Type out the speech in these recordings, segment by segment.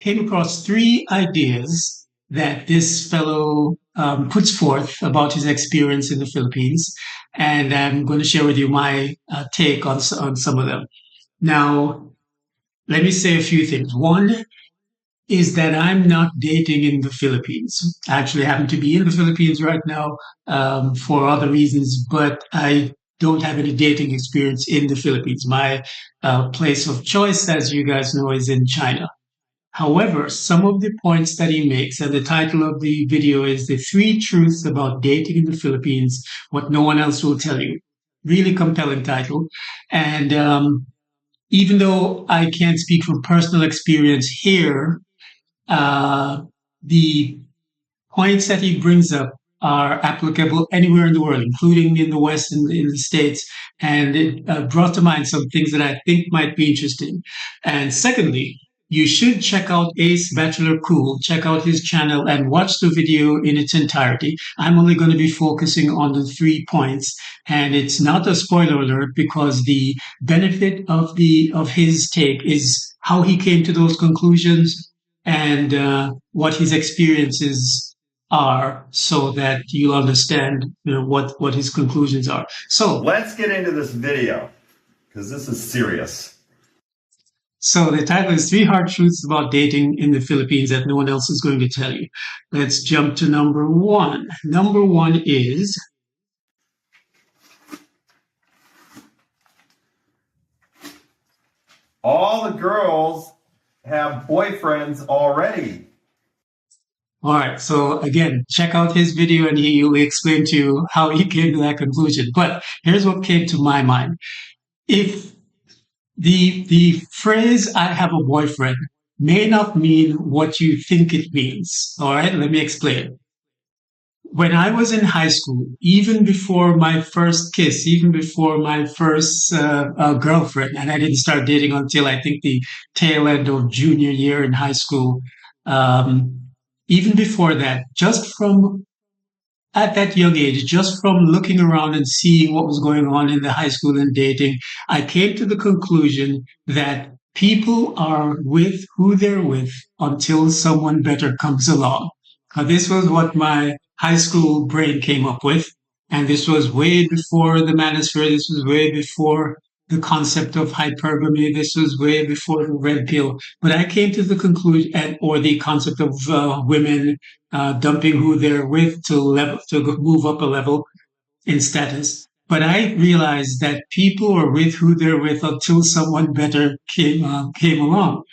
came across three ideas that this fellow puts forth about his experience in the Philippines, and I'm going to share with you my take on some of them. Now, let me say a few things. One is that I'm not dating in the Philippines. I actually happen to be in the Philippines right now for other reasons, but I don't have any dating experience in the Philippines. My place of choice, as you guys know, is in China. However, some of the points that he makes, and the title of the video is The Three Truths About Dating in the Philippines, What No One Else Will Tell You. Really compelling title. And even though I can't speak from personal experience here, uh, the points that he brings up are applicable anywhere in the world, including in the West and in the States. And it brought to mind some things that I think might be interesting. And secondly, you should check out Ace Bachelor Cool, check out his channel and watch the video in its entirety. I'm only going to be focusing on the 3 points, and it's not a spoiler alert because the benefit of his take is how he came to those conclusions and what his experiences are, so that you'll understand, what his conclusions are. So let's get into this video because this is serious. So the title is Three Hard Truths About Dating in the Philippines That No One Else Is Going to Tell You. Let's jump to number one. Number one is all the girls have boyfriends already. All right. So again, check out his video and he will explain to you how he came to that conclusion. But here's what came to my mind. If the phrase "I have a boyfriend" may not mean what you think it means. All right, let me explain. When I was in high school, even before my first kiss, even before my first girlfriend, and I didn't start dating until I think the tail end of junior year in high school. Even before that, just from at that young age, just from looking around and seeing what was going on in the high school and dating, I came to the conclusion that people are with who they're with until someone better comes along. This was what my high school brain came up with. And this was way before the manosphere. This was way before the concept of hypergamy. This was way before the red pill. But I came to the conclusion, or the concept of women dumping who they're with to move up a level in status. But I realized that people are with who they're with until someone better came along.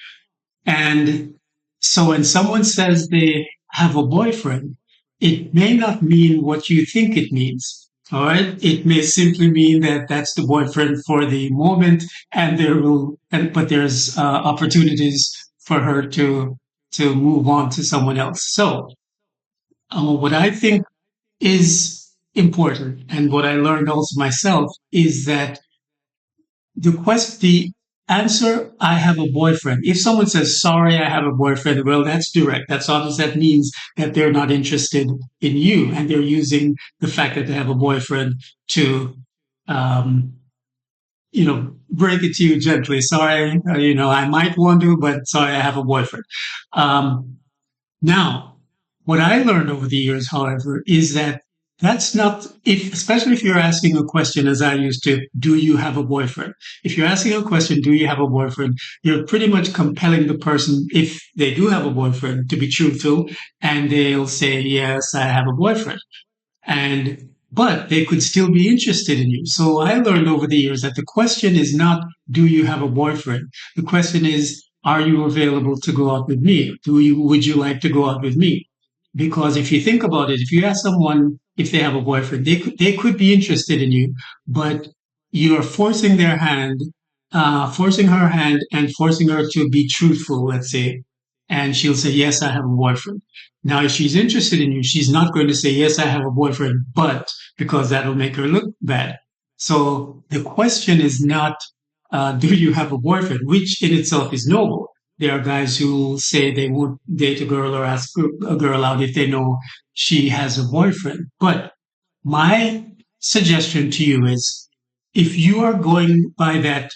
And so when someone says they have a boyfriend, it may not mean what you think it means. All right. It may simply mean that that's the boyfriend for the moment, and but there's opportunities for her to move on to someone else. So, what I think is important, and what I learned also myself, is that the answer, "I have a boyfriend." If someone says, "Sorry, I have a boyfriend," well, that's direct. That's obvious. That means that they're not interested in you, and they're using the fact that they have a boyfriend to, break it to you gently. "Sorry, I might want to, but sorry, I have a boyfriend." Now, what I learned over the years, however, is that that's not, especially if you're asking a question, as I used to, "Do you have a boyfriend?" If you're asking a question, "Do you have a boyfriend?" you're pretty much compelling the person, if they do have a boyfriend, to be truthful, and they'll say, "Yes, I have a boyfriend." But they could still be interested in you. So I learned over the years that the question is not, "Do you have a boyfriend?" The question is, "Are you available to go out with me? Would you like to go out with me?" Because if you think about it, if you ask someone if they have a boyfriend, they could be interested in you, but you're forcing her hand and forcing her to be truthful, let's say, and she'll say, "Yes, I have a boyfriend." Now, if she's interested in you, she's not going to say, "Yes, I have a boyfriend, but," because that'll make her look bad. So the question is not, "Do you have a boyfriend?" which in itself is noble. There are guys who say they won't date a girl or ask a girl out if they know she has a boyfriend. But my suggestion to you is, if you are going by that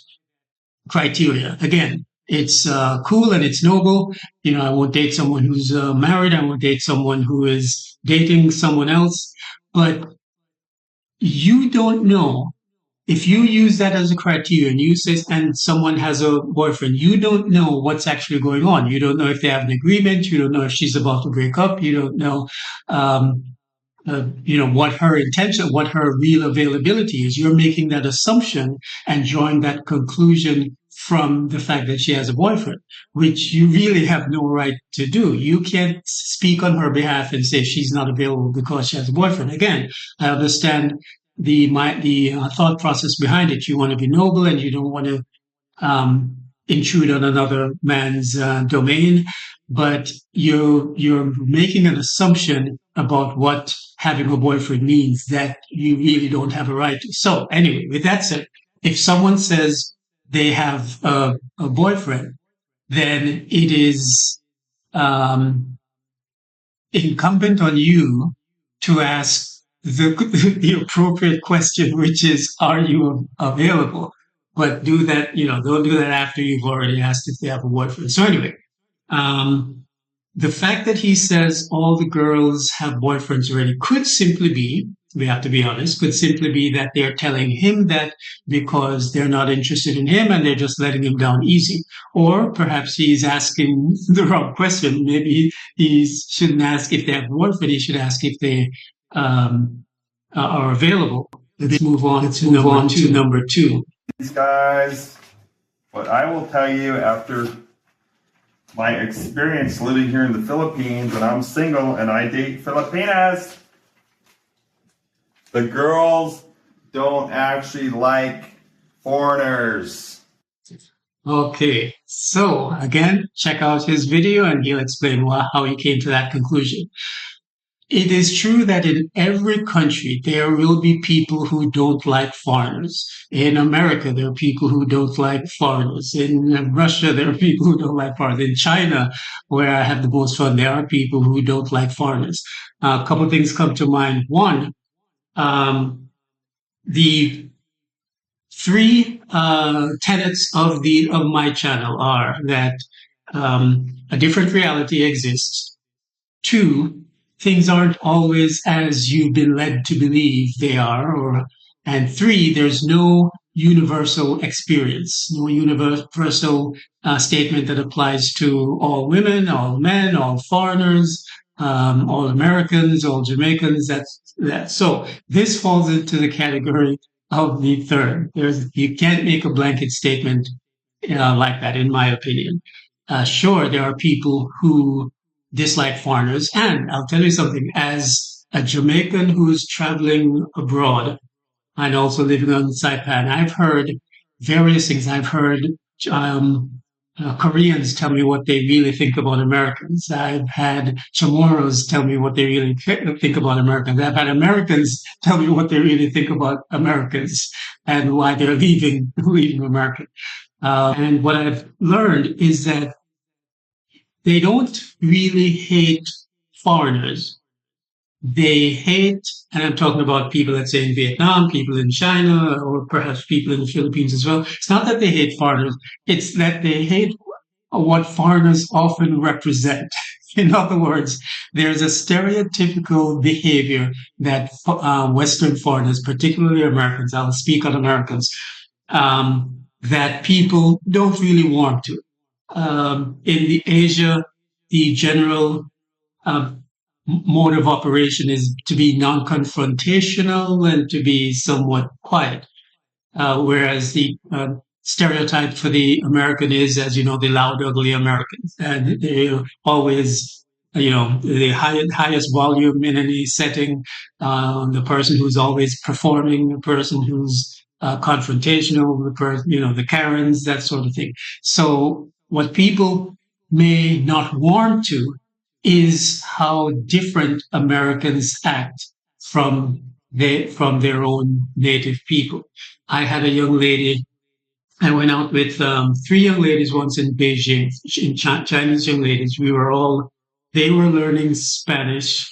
criteria, again, it's cool and it's noble. I won't date someone who's married. I won't date someone who is dating someone else. But you don't know if you use that as a criterion. You say, and someone has a boyfriend, you don't know what's actually going on. You don't know if they have an agreement. You don't know if she's about to break up. You don't know. Um, what her intention, what her real availability is. You're making that assumption and drawing that conclusion from the fact that she has a boyfriend, which you really have no right to do. You can't speak on her behalf and say she's not available because she has a boyfriend. Again, I understand the thought process behind it. You want to be noble and you don't want to intrude on another man's domain, but you're making an assumption about what having a boyfriend means that you really don't have a right to. So anyway, with that said, if someone says they have a boyfriend, then it is incumbent on you to ask the appropriate question, which is, are you available? But do that, don't do that after you've already asked if they have a boyfriend. So anyway, um, the fact that he says all the girls have boyfriends already could simply be, we have to be honest, could simply be that they're telling him that because they're not interested in him and they're just letting him down easy. Or perhaps he's asking the wrong question. Maybe he shouldn't ask if they have a boyfriend. He should ask if they are available. Let's move on to number two. These guys, but I will tell you after my experience living here in the Philippines, and I'm single and I date Filipinas, the girls don't actually like foreigners. Okay, so again, check out his video and he'll explain how he came to that conclusion. It is true that in every country, there will be people who don't like foreigners. In America, there are people who don't like foreigners. In Russia, there are people who don't like foreigners. In China, where I have the most fun, there are people who don't like foreigners. A couple of things come to mind. One, the three tenets of my channel are that a different reality exists. Two, things aren't always as you've been led to believe they are. And three, there's no universal experience, no universal statement that applies to all women, all men, all foreigners, all Americans, all Jamaicans. So this falls into the category of the third. You can't make a blanket statement like that, in my opinion. Sure, there are people who dislike foreigners. And I'll tell you something, as a Jamaican who's traveling abroad and also living on Saipan, I've heard various things. I've heard Koreans tell me what they really think about Americans. I've had Chamorros tell me what they really think about Americans. I've had Americans tell me what they really think about Americans and why they're leaving America. And what I've learned is that they don't really hate foreigners. They hate, and I'm talking about people, let's say, in Vietnam, people in China, or perhaps people in the Philippines as well. It's not that they hate foreigners. It's that they hate what foreigners often represent. In other words, there's a stereotypical behavior that Western foreigners, particularly Americans, I'll speak on Americans, that people don't really warm to. In Asia, the general mode of operation is to be non-confrontational and to be somewhat quiet, whereas the stereotype for the American is, as you know, the loud, ugly Americans, and they always, the highest volume in any setting, the person who's always performing, the person who's confrontational, the person, the Karens, that sort of thing. So what people may not warm to is how different Americans act from their own native people. I had a young lady. I went out with three young ladies once in Beijing, Chinese young ladies. They were learning Spanish,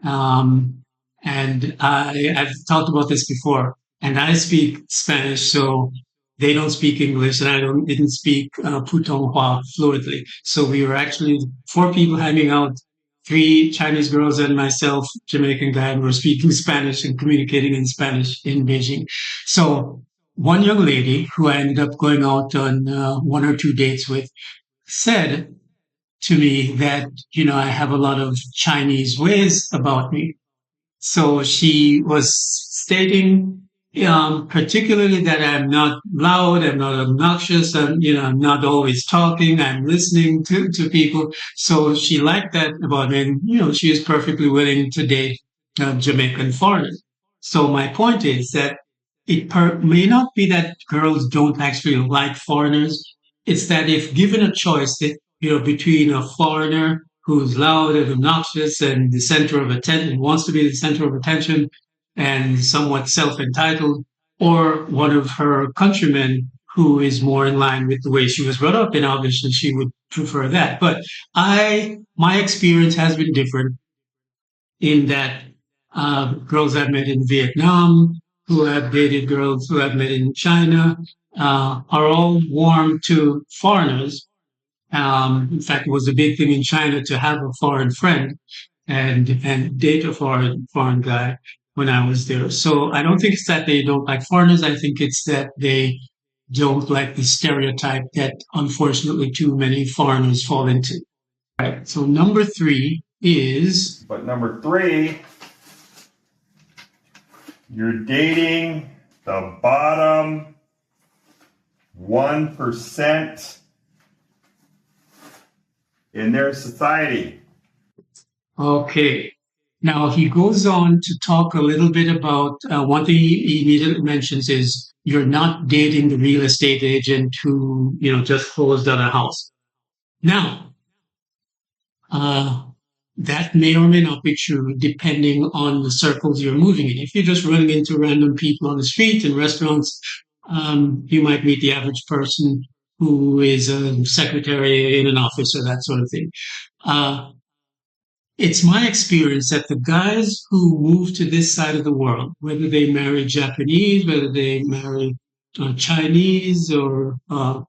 and I've talked about this before. And I speak Spanish, so they don't speak English, and didn't speak Putonghua fluently. So we were actually four people hanging out, three Chinese girls and myself, Jamaican guy, and we're speaking Spanish and communicating in Spanish in Beijing. So one young lady who I ended up going out on one or two dates with said to me that, I have a lot of Chinese ways about me. So she was stating, particularly that I'm not loud, I'm not obnoxious, I'm not always talking, I'm listening to people. So she liked that about me, and she is perfectly willing to date Jamaican foreigners. So my point is that may not be that girls don't actually like foreigners. It's that if given a choice, that between a foreigner who's loud and obnoxious and the center of attention, wants to be the center of attention and somewhat self-entitled, or one of her countrymen who is more in line with the way she was brought up, and obviously she would prefer that. But my experience has been different in that girls I've met in Vietnam, who have dated girls who I've met in China, are all warm to foreigners. In fact, it was a big thing in China to have a foreign friend and date a foreign guy when I was there. So I don't think it's that they don't like foreigners. I think it's that they don't like the stereotype that unfortunately too many foreigners fall into. Right. So number three is. But number three, you're dating the bottom 1% in their society. Okay. Now he goes on to talk a little bit about one thing he immediately mentions is you're not dating the real estate agent who, just closed on a house. Now, that may or may not be true depending on the circles you're moving in. If you're just running into random people on the street and restaurants, you might meet the average person who is a secretary in an office or that sort of thing. It's my experience that the guys who move to this side of the world, whether they marry Japanese, whether they marry Chinese or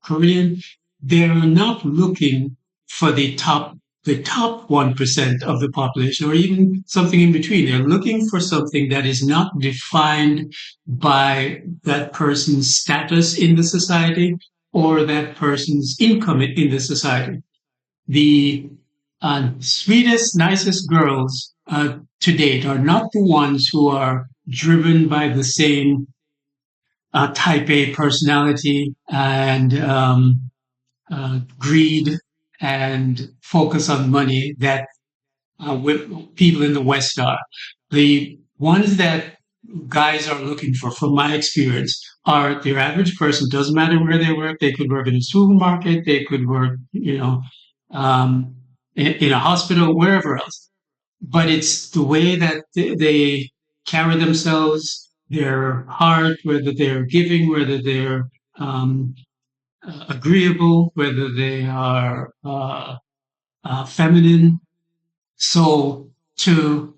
Korean, they're not looking for the top 1% of the population or even something in between. They're looking for something that is not defined by that person's status in the society or that person's income in the society. The sweetest, nicest girls to date are not the ones who are driven by the same type A personality and greed and focus on money that people in the West are. The ones that guys are looking for, from my experience, are their average person. Doesn't matter where they work. They could work in a supermarket. They could work, in a hospital, wherever else. But it's the way that they carry themselves, their heart, whether they're giving, whether they're agreeable, whether they are feminine. So to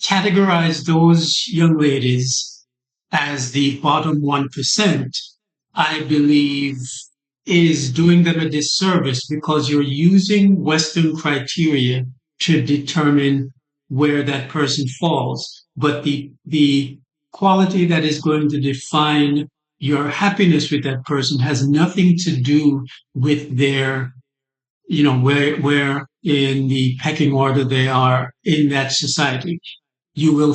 categorize those young ladies as the bottom 1%, I believe is doing them a disservice because you're using Western criteria to determine where that person falls. But the quality that is going to define your happiness with that person has nothing to do with their, where in the pecking order they are in that society. You will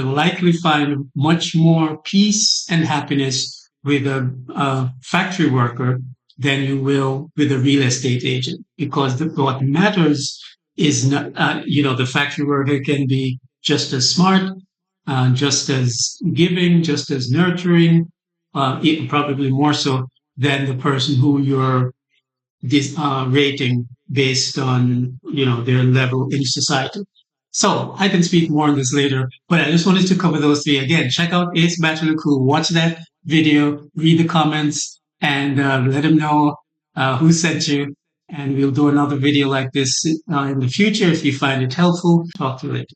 likely find much more peace and happiness with a factory worker than you will with a real estate agent, because what matters is not, the factory worker can be just as smart, just as giving, just as nurturing, even probably more so than the person who you're rating based on, their level in society. So I can speak more on this later, but I just wanted to cover those three. Again, check out Ace Bachelor Cool. Watch that video, read the comments, and let him know who sent you. And we'll do another video like this in the future if you find it helpful. Talk to you later.